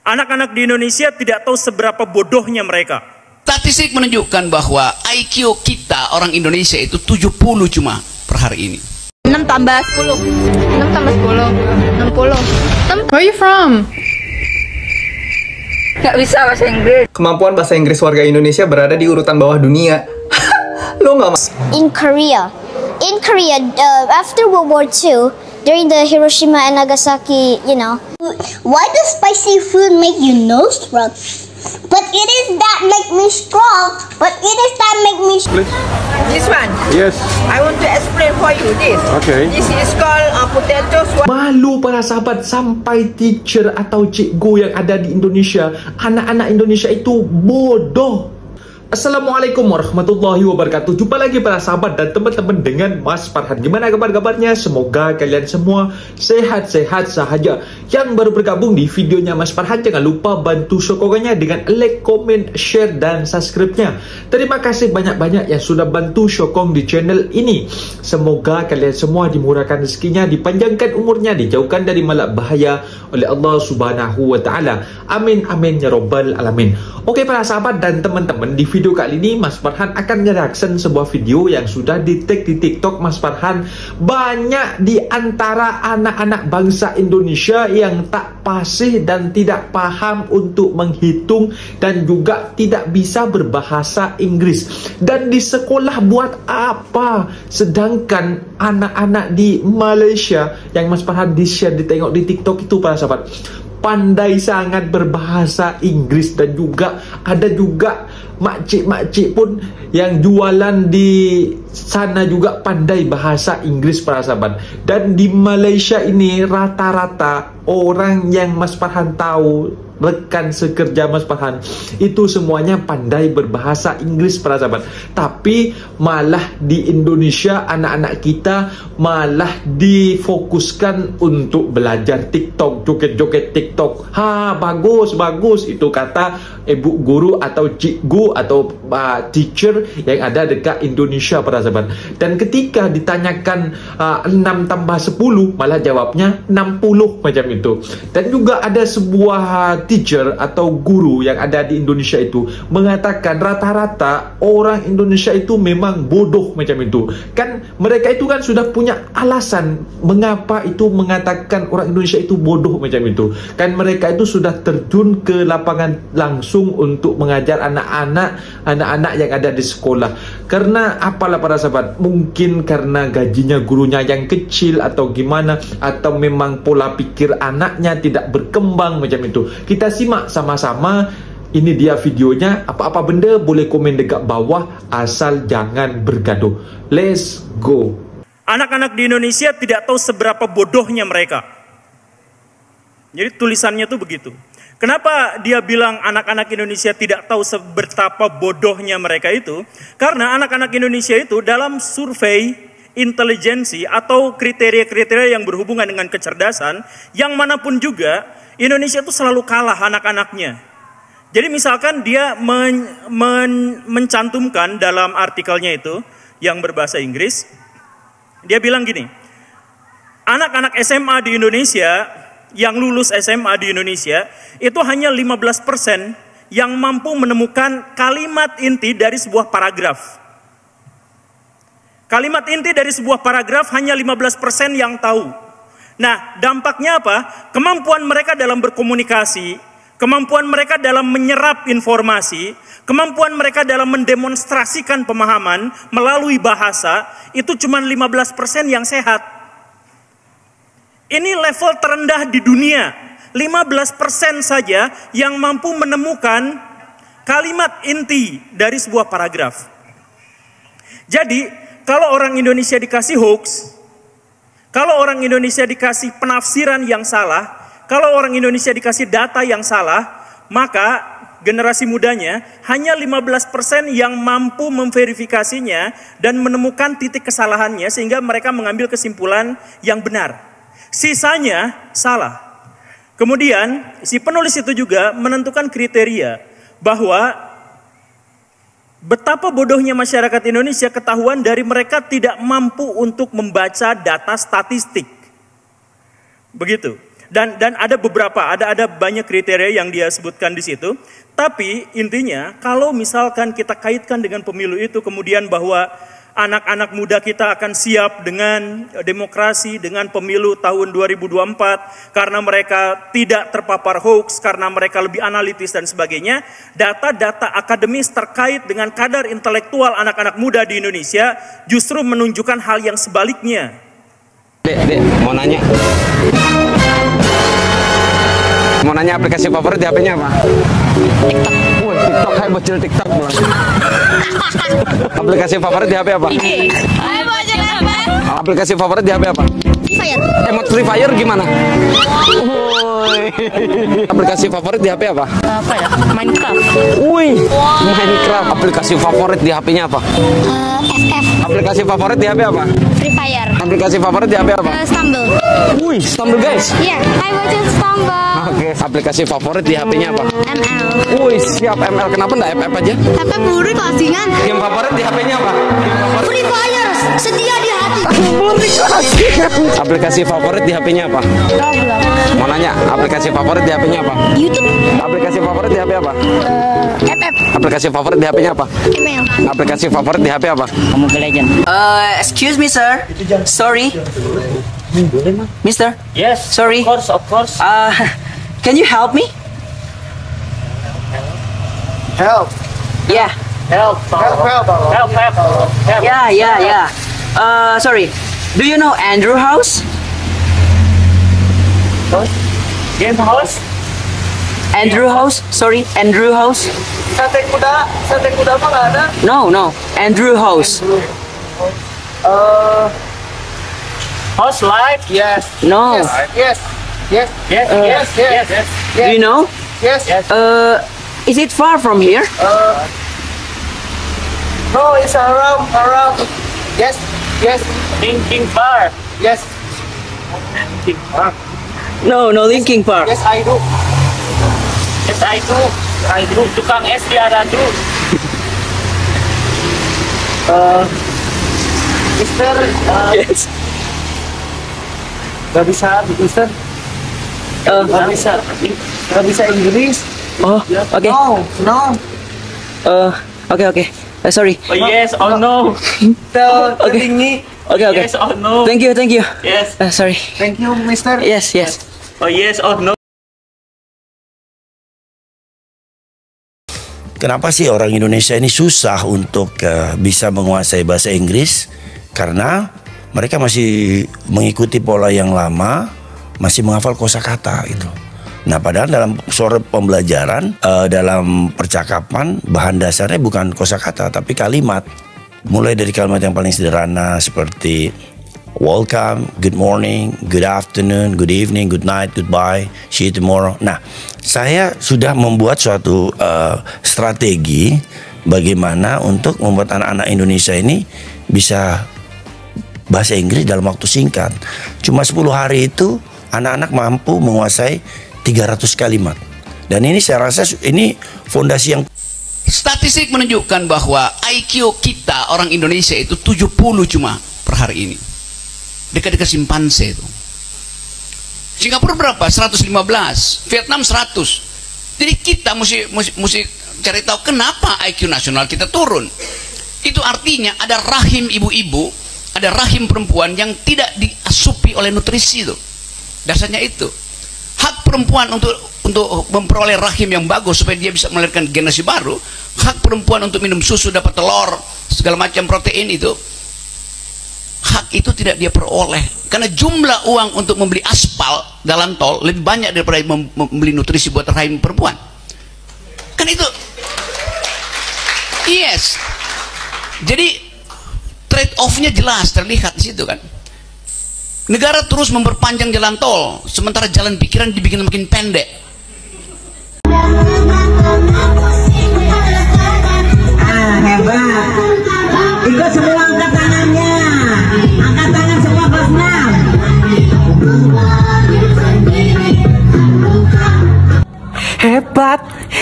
Anak-anak di Indonesia tidak tahu seberapa bodohnya mereka. Statistik menunjukkan bahwa IQ kita orang Indonesia itu 70 cuma per hari ini. 6 tambah 10. 6 tambah 10. 60. Where are you from? Gak bisa bahasa Inggris. Kemampuan bahasa Inggris warga Indonesia berada di urutan bawah dunia. Lo nggak mas? In Korea, after World War II, during the Hiroshima and Nagasaki, why does spicy food make you nose run? But it is that make me strong. But it is that make me. This one. Yes. I want to explain for you this. Okay. This is called potato swap. Malu para sahabat, sampai teacher atau cikgu yang ada di Indonesia, anak-anak Indonesia itu bodoh. Assalamualaikum warahmatullahi wabarakatuh. Jumpa lagi para sahabat dan teman-teman dengan Mas Farhan. Gimana kabar-kabarnya? Semoga kalian semua sehat-sehat sahaja. Yang baru bergabung di videonya Mas Farhan, jangan lupa bantu sokongannya dengan like, komen, share, dan subscribe-nya. Terima kasih banyak-banyak yang sudah bantu sokong di channel ini. Semoga kalian semua dimurahkan rezekinya, dipanjangkan umurnya, dijauhkan dari malak bahaya oleh Allah Subhanahu wa Ta'ala. Amin amin ya rabbal alamin. Oke para sahabat dan teman-teman, di video kali ini Mas Farhan akan nge-reaction sebuah video yang sudah di-tag di TikTok Mas Farhan. Banyak di antara anak-anak bangsa Indonesia yang tak fasih dan tidak paham untuk menghitung dan juga tidak bisa berbahasa Inggris. Dan di sekolah buat apa? Sedangkan anak-anak di Malaysia yang Mas Farhan di-share, ditengok di TikTok itu para sahabat, pandai sangat berbahasa Inggris. Dan juga ada juga makcik-makcik pun yang jualan di sana juga pandai bahasa Inggris para sahabat. Dan di Malaysia ini rata-rata orang yang Mas Farhan tahu, rekan sekerja Mas Farhan, itu semuanya pandai berbahasa Inggris para sahabat. Tapi malah di Indonesia anak-anak kita malah difokuskan untuk belajar TikTok, joget-joget TikTok. Bagus itu kata ibu guru atau cikgu atau teacher yang ada dekat Indonesia para sahabat. Dan ketika ditanyakan 6 tambah 10, malah jawabnya 60 macam itu. Dan juga ada sebuah teacher atau guru yang ada di Indonesia itu mengatakan rata-rata orang Indonesia itu memang bodoh macam itu. Kan mereka itu kan sudah punya alasan mengapa itu mengatakan orang Indonesia itu bodoh macam itu. Kan mereka itu sudah terjun ke lapangan langsung untuk mengajar anak-anak yang ada di sekolah. Karena apalah para sahabat, mungkin karena gajinya gurunya yang kecil atau gimana, atau memang pola pikir anaknya tidak berkembang macam itu. Kita simak sama-sama. Ini dia videonya. Apa-apa benda boleh komen dekat bawah, asal jangan bergaduh. Let's go. Anak-anak di Indonesia tidak tahu seberapa bodohnya mereka. Jadi tulisannya tuh begitu. Kenapa dia bilang anak-anak Indonesia tidak tahu seberapa bodohnya mereka itu? Karena anak-anak Indonesia itu dalam survei intelijensi atau kriteria-kriteria yang berhubungan dengan kecerdasan, yang manapun juga, Indonesia itu selalu kalah anak-anaknya. Jadi misalkan dia mencantumkan dalam artikelnya itu yang berbahasa Inggris, dia bilang gini, anak-anak SMA di Indonesia, yang lulus SMA di Indonesia, itu hanya 15% yang mampu menemukan kalimat inti dari sebuah paragraf. Kalimat inti dari sebuah paragraf hanya 15% yang tahu. Nah, dampaknya apa? Kemampuan mereka dalam berkomunikasi, kemampuan mereka dalam menyerap informasi, kemampuan mereka dalam mendemonstrasikan pemahaman melalui bahasa, itu cuma 15% yang sehat. Ini level terendah di dunia. 15% saja yang mampu menemukan kalimat inti dari sebuah paragraf. Jadi, kalau orang Indonesia dikasih hoax, kalau orang Indonesia dikasih penafsiran yang salah, kalau orang Indonesia dikasih data yang salah, maka generasi mudanya hanya 15% yang mampu memverifikasinya dan menemukan titik kesalahannya sehingga mereka mengambil kesimpulan yang benar. Sisanya salah. Kemudian si penulis itu juga menentukan kriteria bahwa betapa bodohnya masyarakat Indonesia ketahuan dari mereka tidak mampu untuk membaca data statistik. Begitu. Dan ada beberapa, ada banyak kriteria yang dia sebutkan di situ. Tapi intinya kalau misalkan kita kaitkan dengan pemilu itu kemudian bahwa anak-anak muda kita akan siap dengan demokrasi, dengan pemilu tahun 2024 karena mereka tidak terpapar hoax, karena mereka lebih analitis dan sebagainya. Data-data akademis terkait dengan kadar intelektual anak-anak muda di Indonesia justru menunjukkan hal yang sebaliknya. Dek, mau nanya. Mau nanya aplikasi favorit di HP-nya apa? TikTok. Wah, TikTok kayak bocil TikTok. Aplikasi favorit di HP apa? Aplikasi favorit di HP apa? Free Fire. Emot Free Fire gimana? Aplikasi favorit di HP apa? Apa ya? Minecraft. Wih, Minecraft. Aplikasi favorit di HP-nya apa? FF. Aplikasi favorit di HP apa? Free Fire. Aplikasi favorit di HP apa? Stumble. Wih, Stumble guys. Yeah, I watch Stumble. Oke, aplikasi favorit di HP-nya apa? ML. Wih, siap ML. Kenapa enggak FF aja? HP buri klasingan. Game favorit di HP-nya apa? Free Fire. Setia di hati. Aplikasi favorit di HP-nya apa? Mau nanya, aplikasi favorit di HP-nya apa? YouTube. Aplikasi favorit di HP apa? FF. Aplikasi favorit di HP-nya apa? Email. Aplikasi favorit di HP apa? Excuse me, sir. Sorry. Mister? Yes. Sorry. Of course. Can you help me? Help. Yeah. Help. Yeah. Sorry. Do you know Andrew House? Game house. Andrew House? Sorry, Andrew House? Sate kuda apa nggak ada? No. Andrew House. House live. Yes. No. Yes. Do you know? Yes. Is it far from here? No, it's around. Yes. Thinking far. Yes. Thinking far. No, Linkin Park. Yes, I do. Yes, I do. Tukang es di Aradu. Mister. Yes. Gak bisa, Mister. Gak bisa Inggris. Oh, okay. No. Okay. Sorry. Oh, yes or no. Okay. Yes or no. Thank you. Yes. Sorry. Thank you, Mister. Yes. Oh, yes or no. Kenapa sih orang Indonesia ini susah untuk bisa menguasai bahasa Inggris? Karena mereka masih mengikuti pola yang lama, masih menghafal kosakata gitu. Nah, padahal dalam soal pembelajaran, dalam percakapan, bahan dasarnya bukan kosakata tapi kalimat. Mulai dari kalimat yang paling sederhana seperti welcome, good morning, good afternoon, good evening, good night, goodbye, see you tomorrow. Nah, saya sudah membuat suatu strategi bagaimana untuk membuat anak-anak Indonesia ini bisa bahasa Inggris dalam waktu singkat. Cuma 10 hari itu anak-anak mampu menguasai 300 kalimat. Dan ini saya rasa ini fondasi yang... Statistik menunjukkan bahwa IQ kita orang Indonesia itu 70 cuma per hari ini. Dekat-dekat simpanse itu. Singapura berapa? 115. Vietnam 100. Jadi kita mesti cari tahu kenapa IQ nasional kita turun. Itu artinya ada rahim ibu-ibu, ada rahim perempuan yang tidak diasupi oleh nutrisi itu. Dasarnya itu. Hak perempuan untuk memperoleh rahim yang bagus supaya dia bisa melahirkan generasi baru. Hak perempuan untuk minum susu, dapat telur, segala macam protein itu. Hak itu tidak dia peroleh karena jumlah uang untuk membeli aspal dalam tol lebih banyak daripada membeli nutrisi buat rahim perempuan. Kan itu. Yes. Jadi trade off-nya jelas terlihat di situ kan. Negara terus memperpanjang jalan tol, sementara jalan pikiran dibikin makin pendek. Hebat. Ikut semua angkat tangannya. Angkat tangan semua kelas 6.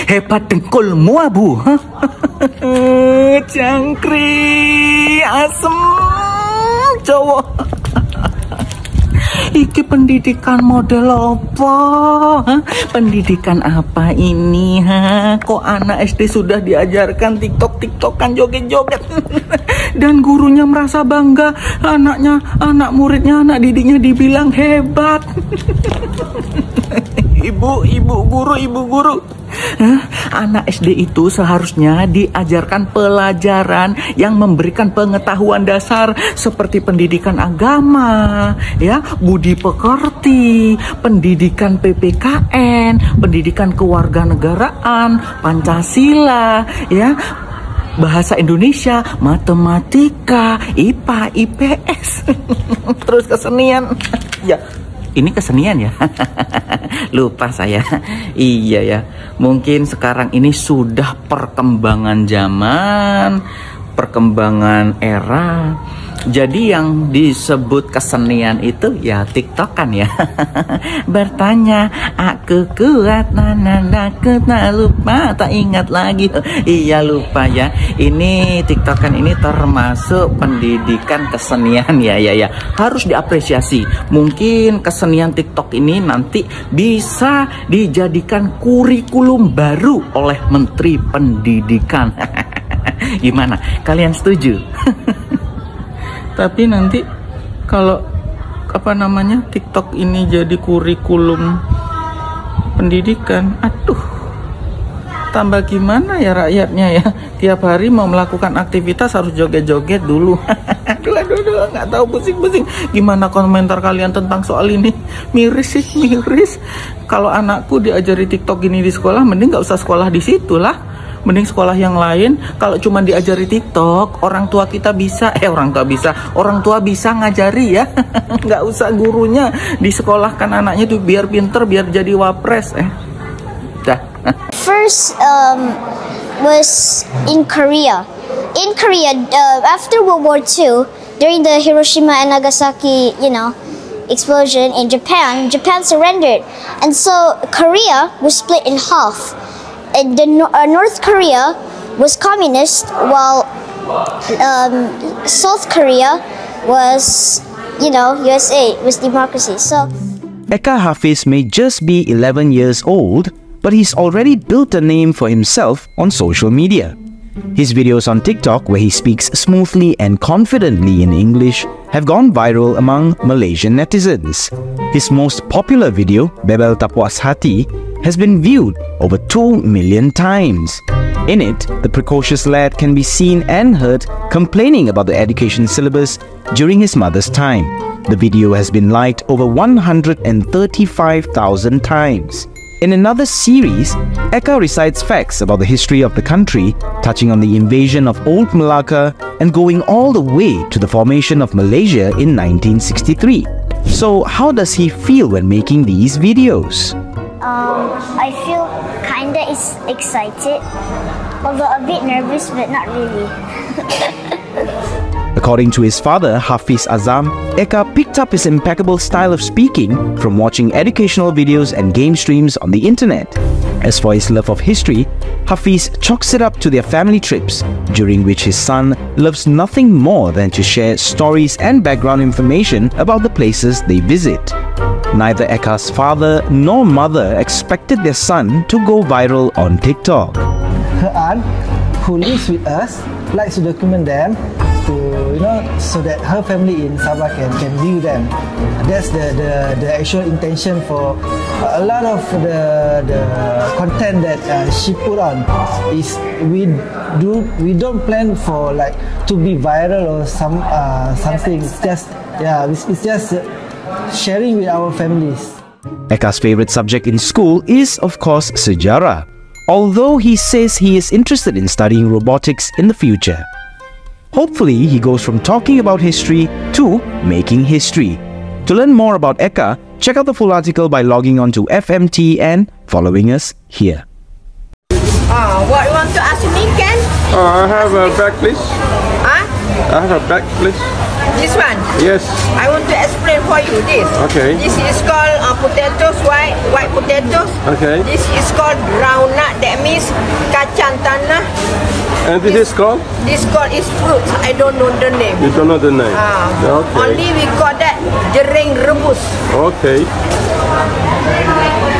Hebat dengkulmu abu. Jangkrik asem cowok. Iki pendidikan model apa? Hah? Pendidikan apa ini? Kok anak SD sudah diajarkan TikTok-TikTokan, joget-joget? Dan gurunya merasa bangga, anak muridnya, anak didiknya dibilang hebat. Ibu guru. Anak SD itu seharusnya diajarkan pelajaran yang memberikan pengetahuan dasar seperti pendidikan agama, ya, budi pekerti, pendidikan PPKN, pendidikan kewarganegaraan, Pancasila, ya, bahasa Indonesia, matematika, IPA, IPS, terus kesenian. Ya, ini kesenian ya. Lupa saya. Iya ya. Mungkin sekarang ini sudah perkembangan zaman, perkembangan era. Jadi yang disebut kesenian itu ya TikTokan ya. Bertanya, aku kuat, aku tak lupa, tak ingat lagi. Iya lupa ya. Ini TikTokan ini termasuk pendidikan kesenian ya. Harus diapresiasi. Mungkin kesenian TikTok ini nanti bisa dijadikan kurikulum baru oleh Menteri Pendidikan. Gimana? Kalian setuju? Tapi nanti kalau TikTok ini jadi kurikulum pendidikan, aduh, tambah gimana ya rakyatnya ya? Tiap hari mau melakukan aktivitas harus joget-joget dulu. Aduh, nggak tahu, pusing. Gimana komentar kalian tentang soal ini? Miris. Kalau anakku diajari TikTok gini di sekolah, mending nggak usah sekolah di situ lah. Mending sekolah yang lain. Kalau cuma diajari TikTok, orang tua bisa ngajari ya. Nggak usah gurunya disekolahkan anaknya tuh biar pinter, biar jadi wapres. Dah. First was in Korea. In Korea, after World War II, during the Hiroshima and Nagasaki, explosion in Japan surrendered, and so Korea was split in half. And North Korea was communist, while South Korea was, USA was democracy. So Eka Hafiz may just be 11 years old, but he's already built a name for himself on social media. His videos on TikTok, where he speaks smoothly and confidently in English, have gone viral among Malaysian netizens. His most popular video, Bebel Tapuas Hati, has been viewed over 2 million times. In it, the precocious lad can be seen and heard complaining about the education syllabus during his mother's time. The video has been liked over 135,000 times. In another series, Eka recites facts about the history of the country, touching on the invasion of Old Malacca and going all the way to the formation of Malaysia in 1963. So, how does he feel when making these videos? I feel kinda excited, although a bit nervous, but not really. According to his father, Hafiz Azam, Eka picked up his impeccable style of speaking from watching educational videos and game streams on the internet. As for his love of history, Hafiz chalks it up to their family trips, during which his son loves nothing more than to share stories and background information about the places they visit. Neither Eka's father nor mother expected their son to go viral on TikTok. Her aunt, who lives with us, likes to document them so that her family in Sabah can view them. That's the actual intention for a lot of the content that she put on. Is we don't plan for to be viral or something. It's just sharing with our families. Eka's favorite subject in school is, of course, sejarah, although he says he is interested in studying robotics in the future. Hopefully, he goes from talking about history to making history. To learn more about Eka, check out the full article by logging on to FMT and following us here. What you want to ask me, Ken? I have a bag, please. Huh? I have a bag, please. This one? Yes. I want to explain for you this. Okay. This is called potatoes, white potatoes. Okay. This is called groundnut. That means kacang tanah. And this is called? This called is fruits. I don't know the name. You don't know the name? Okay. Only we call that jering rebus. Okay.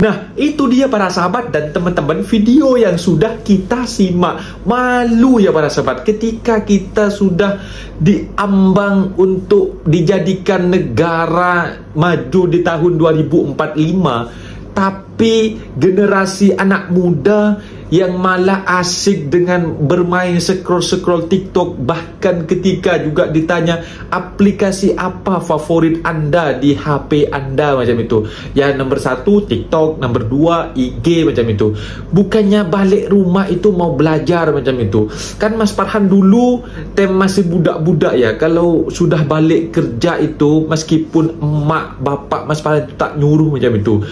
Nah, itu dia para sahabat dan teman-teman video yang sudah kita simak. Malu ya para sahabat ketika kita sudah diambang untuk dijadikan negara maju di tahun 2045, tapi generasi anak muda yang malah asik dengan bermain scroll TikTok, bahkan ketika juga ditanya aplikasi apa favorit anda di HP anda macam itu. Ya, nombor 1 TikTok, nombor 2 IG macam itu. Bukannya balik rumah itu mau belajar macam itu. Kan Mas Farhan dulu masih budak-budak ya, kalau sudah balik kerja itu meskipun emak bapak Mas Farhan itu tak nyuruh macam itu,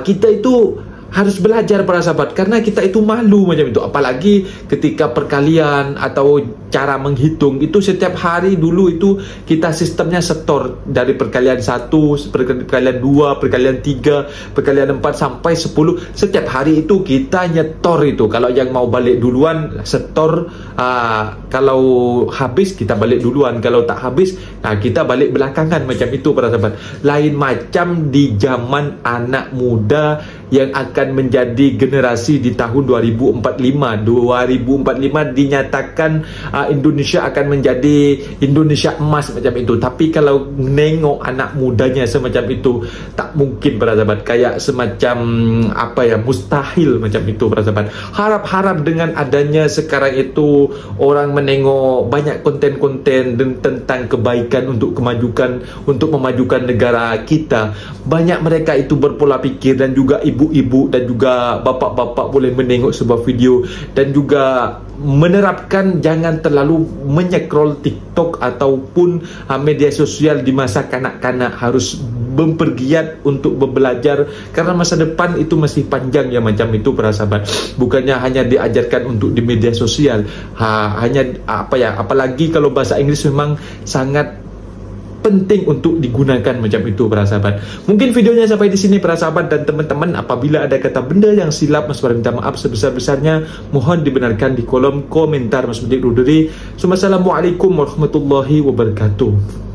kita itu harus belajar para sahabat, karena kita itu malu macam itu. Apalagi ketika perkalian atau cara menghitung itu setiap hari dulu itu kita sistemnya setor dari perkalian 1, perkalian 2, perkalian 3, perkalian 4 sampai 10. Setiap hari itu kita nyetor itu. Kalau yang mau balik duluan setor, kalau habis kita balik duluan, kalau tak habis kita balik belakangan macam itu para sahabat. Lain macam di zaman anak muda yang akan menjadi generasi di tahun 2045. 2045 dinyatakan Indonesia akan menjadi Indonesia emas macam itu. Tapi kalau nengok anak mudanya semacam itu, tak mungkin para sahabat. Kayak semacam mustahil macam itu para sahabat. Harap-harap dengan adanya sekarang itu orang menengok banyak konten-konten tentang kebaikan untuk memajukan negara kita. Banyak mereka itu berpola pikir, dan juga ibu-ibu dan juga bapak-bapak boleh menengok sebuah video dan juga menerapkan jangan terlalu menyekrol TikTok ataupun media sosial di masa kanak-kanak. Harus bergiat untuk belajar, karena masa depan itu masih panjang ya macam itu para sahabat. Bukannya hanya diajarkan untuk di media sosial, apalagi kalau bahasa Inggris memang sangat penting untuk digunakan macam itu para sahabat. Mungkin videonya sampai di sini para sahabat dan teman-teman. Apabila ada kata benda yang silap, Mas Farhan minta maaf sebesar-besarnya. Mohon dibenarkan di kolom komentar Mas Mudik Ruderi. Assalamualaikum warahmatullahi wabarakatuh.